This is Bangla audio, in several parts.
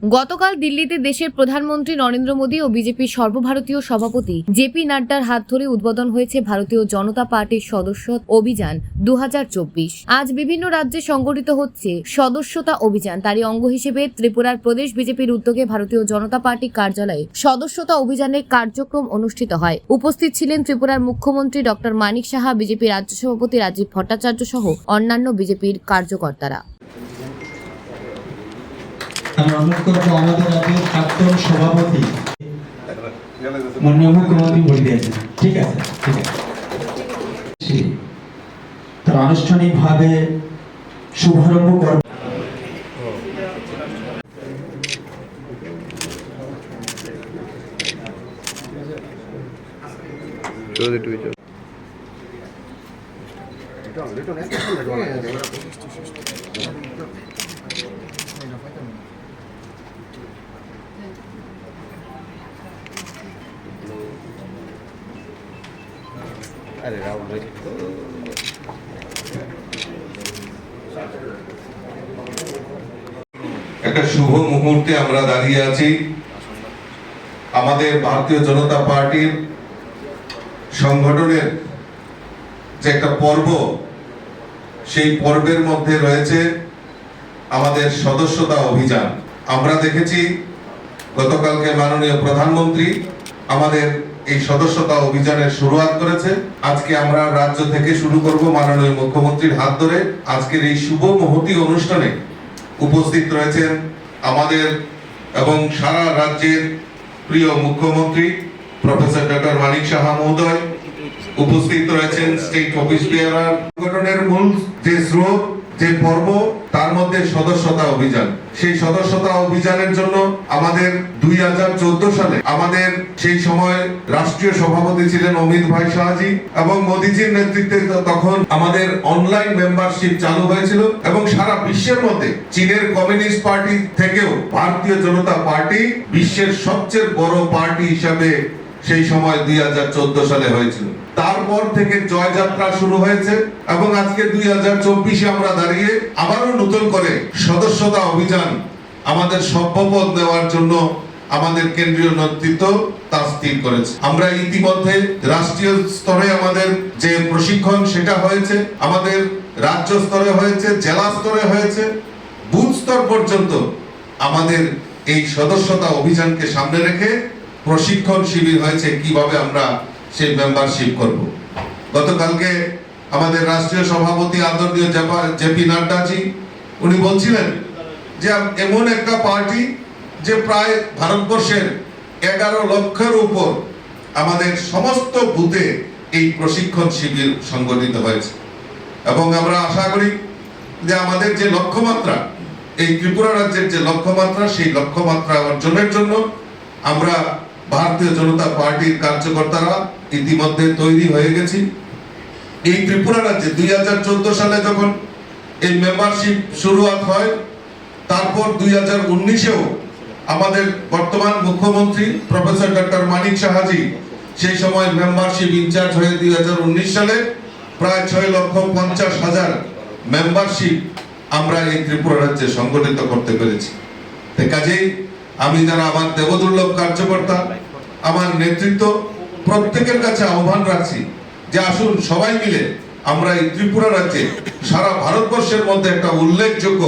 গতকাল দিল্লিতে দেশের প্রধানমন্ত্রী নরেন্দ্র মোদী ও বিজেপির সর্বভারতীয় সভাপতি জেপি নাড্ডার হাত ধরে উদ্বোধন হয়েছে ভারতীয় জনতা পার্টির সদস্য অভিযান 2024। আজ বিভিন্ন রাজ্যে সংগঠিত হচ্ছে সদস্যতা অভিযান। তারই অঙ্গ হিসেবে ত্রিপুরার প্রদেশ বিজেপির উদ্যোগে ভারতীয় জনতা পার্টি কার্যালয়ে সদস্যতা অভিযানের কার্যক্রম অনুষ্ঠিত হয়। উপস্থিত ছিলেন ত্রিপুরার মুখ্যমন্ত্রী ডক্টর মানিক সাহা, বিজেপি রাজ্য সভাপতি রাজীব ভট্টাচার্য সহ অন্যান্য বিজেপির কার্যকর্তারা। আমি অনুরোধ করবো আমাদের রাজ্যের প্রাক্তন সভাপতি মাননীয় মুখ্যমন্ত্রী বলে দিয়েছেন। ঠিক আছে, ঠিক আছে। তার আনুষ্ঠানিকভাবে শুভারম্ভ করেন। अरे राहुल भाई একটা শুভ মুহূর্তে আমরা দাঁড়িয়ে আছি। আমাদের ভারতীয় জনতা পার্টির সংগঠনের যে একটা পর্ব, সেই পর্বের মধ্যে রয়েছে আমাদের সদস্যতা অভিযান। আমরা দেখেছি গতকালকে মাননীয় প্রধানমন্ত্রী আমাদের এই সদস্যতা অভিযানের শুরুয়াত করেছে। আজকে আমরা রাজ্য থেকে শুরু করব মাননীয় মুখ্যমন্ত্রীর হাত ধরে। আজকের এই শুভ মহতী অনুষ্ঠানে উপস্থিত রয়েছেন আমাদের এবং সারা রাজ্যের প্রিয় মুখ্যমন্ত্রী প্রফেসর ডক্টর মানিক সাহা মহোদয়। উপস্থিত রয়েছেন স্টেট অফিস বেয়ারার। সংগঠনের মূল যে স্রোত, যে পর্ব, তার মধ্যে সদস্যতা অভিযান। সেই সদস্যতা অভিযানের জন্য আমাদের 2014 সালে আমাদের সেই সময় রাষ্ট্রীয় সভাপতি ছিলেন অমিত ভাই শাহজি এবং মোদীজির নেতৃত্বে তখন আমাদের অনলাইন মেম্বারশিপ চালু হয়েছিল এবং সারা বিশ্বের মধ্যে চীনের কমিউনিস্ট পার্টি থেকেও ভারতীয় জনতা পার্টি বিশ্বের সবচেয়ে বড় পার্টি হিসাবে সেই সময় 2014 সালে হয়েছিল। তারপর থেকে জয়যাত্রা শুরু হয়েছে এবং আজকে 2024-এ আমরা দাঁড়িয়ে আবারও নতুন করে সদস্যতা অভিযান আমাদের সভ্যপদ নেওয়ার জন্য আমাদের কেন্দ্রীয় নেতৃত্ব তা স্থির করেছে। আমরা ইতিমধ্যে রাষ্ট্রীয় স্তরে আমাদের যে প্রশিক্ষণ সেটা হয়েছে, আমাদের রাজ্য স্তরে হয়েছে, জেলা স্তরে হয়েছে, বুথ স্তর পর্যন্ত আমাদের এই সদস্যতা অভিযানকে সামনে রেখে প্রশিক্ষণ শিবির হয়েছে কিভাবে আমরা সেই মেম্বারশিপ করব। গতকালকে আমাদের রাষ্ট্রীয় সভাপতি আদরণীয় জেপি নাড্ডাজি উনি বলছিলেন যে এমন একটা পার্টি যে প্রায় ভারতবর্ষের 11 লক্ষের উপর আমাদের সমস্ত বুথে এই প্রশিক্ষণ শিবির সংগঠিত হয়েছে এবং আমরা আশা করি যে আমাদের যে লক্ষ্যমাত্রা, এই ত্রিপুরা রাজ্যের যে লক্ষ্যমাত্রা, সেই লক্ষ্যমাত্রা অর্জনের জন্য আমরা ভারতীয় জনতা পার্টির কার্যকর্তারা ইতিমধ্যে তৈরি হয়ে গেছি। এই ত্রিপুরা রাজ্যে 2014 সালে যখন এই মেম্বারশিপ শুরুয়াত হয়, তারপর 2019-এও আমাদের বর্তমান মুখ্যমন্ত্রী প্রফেসর ডক্টর মানিক সাহাজি সেই সময় মেম্বারশিপ ইনচার্জ হয়ে 2019 সালে প্রায় 6,50,000 মেম্বারশিপ আমরা এই ত্রিপুরা রাজ্যে সংগঠিত করতে পেরেছি। কাজেই আমি যারা আমার দেবদুর্লভ কার্যকর্তা, আমার নেতৃত্ব, প্রত্যেকের কাছে আহ্বান রাখছি যে আসুন সবাই মিলে আমরা এই ত্রিপুরা রাজ্যে সারা ভারতবর্ষের মধ্যে একটা উল্লেখযোগ্য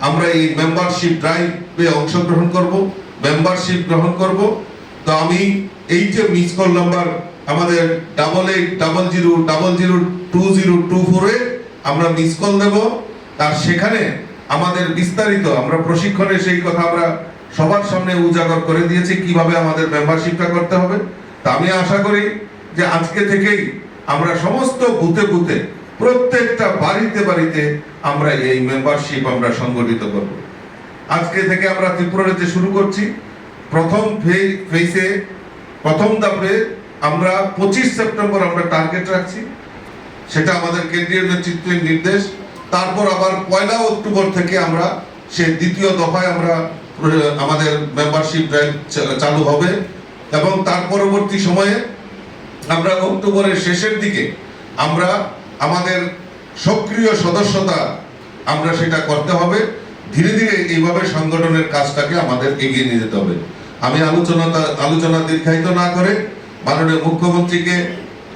আমরা এই মেম্বারশিপ ড্রাইভে অংশগ্রহণ করব, মেম্বারশিপ গ্রহণ করব। তো আমি এই যে মিস কল নাম্বার আমাদের 8800002024-এ আমরা মিস কল দেব, আর সেখানে আমাদের বিস্তারিত আমরা প্রশিক্ষণে সেই কথা আমরা সবার সামনে উজাগর করে দিয়েছি কিভাবে আমাদের মেম্বারশিপটা করতে হবে। তা আমি আশা করি যে আজকে থেকেই আমরা সমস্ত বুথে বুথে প্রত্যেকটা বাড়িতে বাড়িতে আমরা এই মেম্বারশিপ আমরা সংগঠিত করব। আজকে থেকে আমরা ত্রিপুরা রাজ্যে শুরু করছি। প্রথম ফেজে প্রথম ধাপে আমরা 25 সেপ্টেম্বর আমরা টার্গেট রাখছি, সেটা আমাদের কেন্দ্রীয় নেতৃত্বের নির্দেশ। তারপর আবার 1 অক্টোবর থেকে আমরা সেই দ্বিতীয় দফায় আমরা আমাদের মেম্বারশিপ ড্রাইভ চালু হবে এবং তার পরবর্তী সময়ে আমরা অক্টোবরের শেষের দিকে আমরা আমাদের সক্রিয় সদস্যতা আমরা সেটা করতে হবে। ধীরে ধীরে এইভাবে সংগঠনের কাজটাকে আমাদের এগিয়ে নিয়ে যেতে হবে। আমি আলোচনা দীর্ঘায়িত না করে মাননীয় মুখ্যমন্ত্রীকে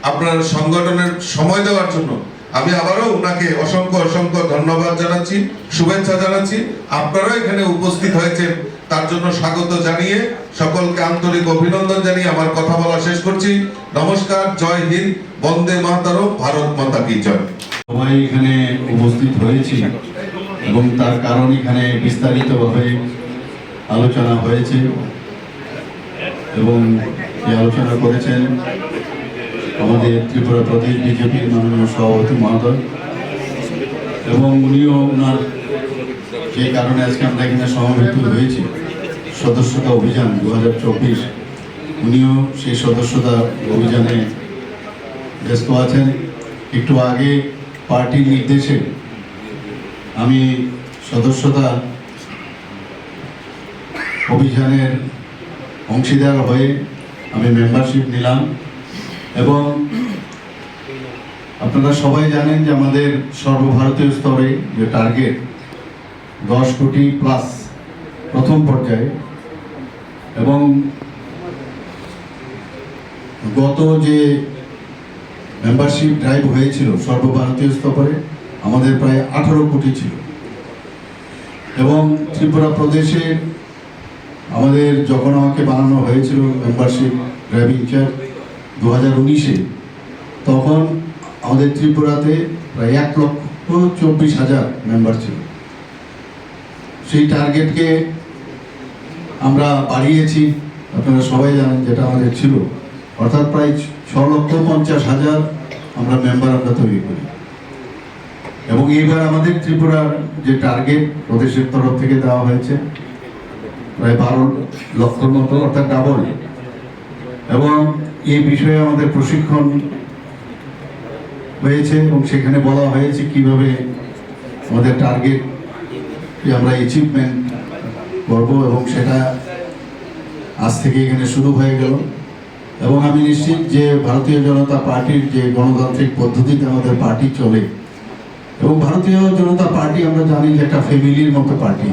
আপনার সংগঠনের সময় দেওয়ার জন্য আমি আবারও ওনাকে অসংখ্য ধন্যবাদ জানাচ্ছি, শুভেচ্ছা জানাচ্ছি। আপনারা এখানে উপস্থিত হয়েছেন তার জন্য স্বাগত জানিয়ে সকলকে আন্তরিক অভিনন্দন জানিয়ে আমার কথা বলা শেষ করছি। নমস্কার, জয় হিন্দ, বন্দে মাতরম, ভারত মাতা কি জয়। সবাই এখানে উপস্থিত হয়েছি এবং তার কারণ এখানে বিস্তারিতভাবে আলোচনা হয়েছে এবং এই আলোচনা করেছেন আমাদের ত্রিপুরা প্রদেশ বিজেপির মাননীয় সভাপতি মহোদয়, এবং উনিও ওনার যে কারণে আজকে আমরা এখানে সমবেত হয়েছি সদস্যতা অভিযান 2024, উনিও সেই সদস্যতা অভিযানে ব্যস্ত আছেন। একটু আগে পার্টির নির্দেশে আমি সদস্যতা অভিযানের অংশীদার হয়ে আমি মেম্বারশিপ নিলাম, এবং আপনারা সবাই জানেন যে আমাদের সর্বভারতীয় স্তরে যে টার্গেট 10 কোটি প্লাস প্রথম পর্যায়ে, এবং গত যে মেম্বারশিপ ড্রাইভ হয়েছিল সর্বভারতীয় স্তরে আমাদের প্রায় 18 কোটি ছিল, এবং ত্রিপুরা প্রদেশে আমাদের যখন আমাকে বানানো হয়েছিল মেম্বারশিপ ড্রাইভিং ইনচার্জ 2019-এ, তখন আমাদের ত্রিপুরাতে প্রায় 1,24,000 মেম্বার ছিল। সেই টার্গেটকে আমরা বাড়িয়েছি, আপনারা সবাই জানেন যেটা আমাদের ছিল, অর্থাৎ প্রায় 6,50,000 আমরা মেম্বার আমরা তৈরি করি। এবং এইবার আমাদের ত্রিপুরার যে টার্গেট প্রদেশের তরফ থেকে দেওয়া হয়েছে প্রায় 12 লক্ষর মতো, অর্থাৎ ডাবল। এবং এই বিষয়ে আমাদের প্রশিক্ষণ হয়েছে এবং সেখানে বলা হয়েছে কিভাবে আমাদের টার্গেট আমরা অ্যাচিভমেন্ট করব, এবং সেটা আজ থেকে এখানে শুরু হয়ে গেল। এবং আমি নিশ্চিত যে ভারতীয় জনতা পার্টির যে গণতান্ত্রিক পদ্ধতিতে আমাদের পার্টি চলে, এবং ভারতীয় জনতা পার্টি আমরা জানি যে একটা ফ্যামিলির মতো পার্টি,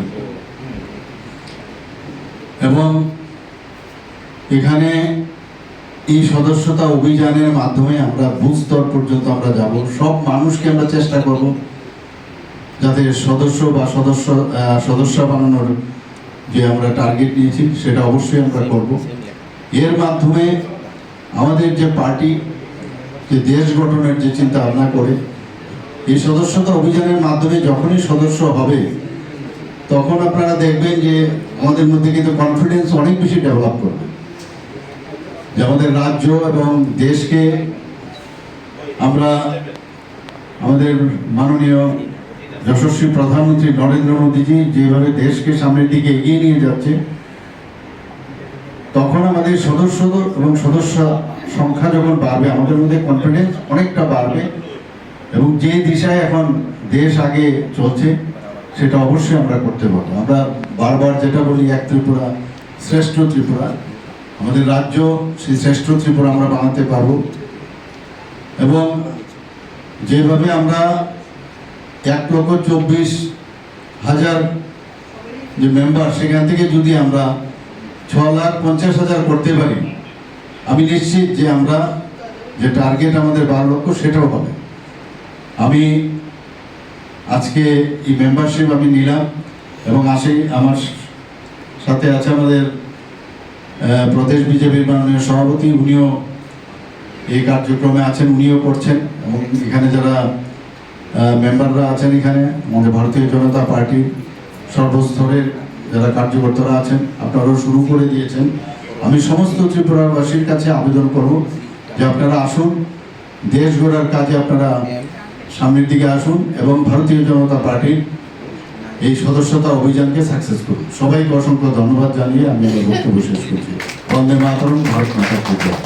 এবং এখানে এই সদস্যতা অভিযানের মাধ্যমে আমরা বুথ স্তর পর্যন্ত আমরা যাব, সব মানুষকে আমরা চেষ্টা করব যাতে সদস্য বা সদস্য বানানোর যে আমরা টার্গেট নিয়েছি সেটা অবশ্যই আমরা করব। এর মাধ্যমে আমাদের যে পার্টি যে দেশ গঠনের যে চিন্তা ভাবনা করে, এই সদস্যতা অভিযানের মাধ্যমে যখনই সদস্য হবে তখন আপনারা দেখবেন যে আমাদের মধ্যে কিন্তু কনফিডেন্স অনেক বেশি ডেভেলপ করবে, যে আমাদের রাজ্য এবং দেশকে আমরা আমাদের মাননীয় যশস্বী প্রধানমন্ত্রী নরেন্দ্র মোদীজি যেভাবে দেশকে সামনের দিকে এগিয়ে নিয়ে যাচ্ছে, তখন আমাদের সদস্য এবং সদস্য সংখ্যা যখন বাড়বে আমাদের মধ্যে কনফিডেন্স অনেকটা বাড়বে, এবং যে দিশায় এখন দেশ আগে চলছে সেটা অবশ্যই আমরা করতে পারবো। আমরা বারবার যেটা বলি এক ত্রিপুরা শ্রেষ্ঠ ত্রিপুরা, আমাদের রাজ্য সেই শ্রেষ্ঠ ত্রিপুরা আমরা বানাতে পারবো। এবং যেভাবে আমরা 1,24,000 যে মেম্বার, সেখান থেকে যদি আমরা 6,50,000 করতে পারি, আমি নিশ্চিত যে আমরা যে টার্গেট আমাদের 12 লক্ষ সেটাও হবে। আমি আজকে এই মেম্বারশিপ আমি নিলাম, এবং আমার সাথে আছে আমাদের প্রদেশ বিজেপির মাননীয় সভাপতি, উনিও এই কার্যক্রমে আছেন, উনিও করছেন, এবং এখানে যারা মেম্বাররা আছেন, এখানে আমাদের ভারতীয় জনতা পার্টির সর্বস্তরের যারা কার্যকর্তারা আছেন, আপনারাও শুরু করে দিয়েছেন। আমি সমস্ত ত্রিপুরাবাসীর কাছে আবেদন করব যে আপনারা আসুন, দেশ গড়ার কাজে আপনারা সামনের দিকে আসুন, এবং ভারতীয় জনতা পার্টির এই সদস্যতা অভিযানকে সাকসেস করুন। সবাইকে অসংখ্য ধন্যবাদ জানিয়ে আমি আমার বক্তব্য শেষ করছি। বন্দে মাতরম, ভারত মাতা কি জয়।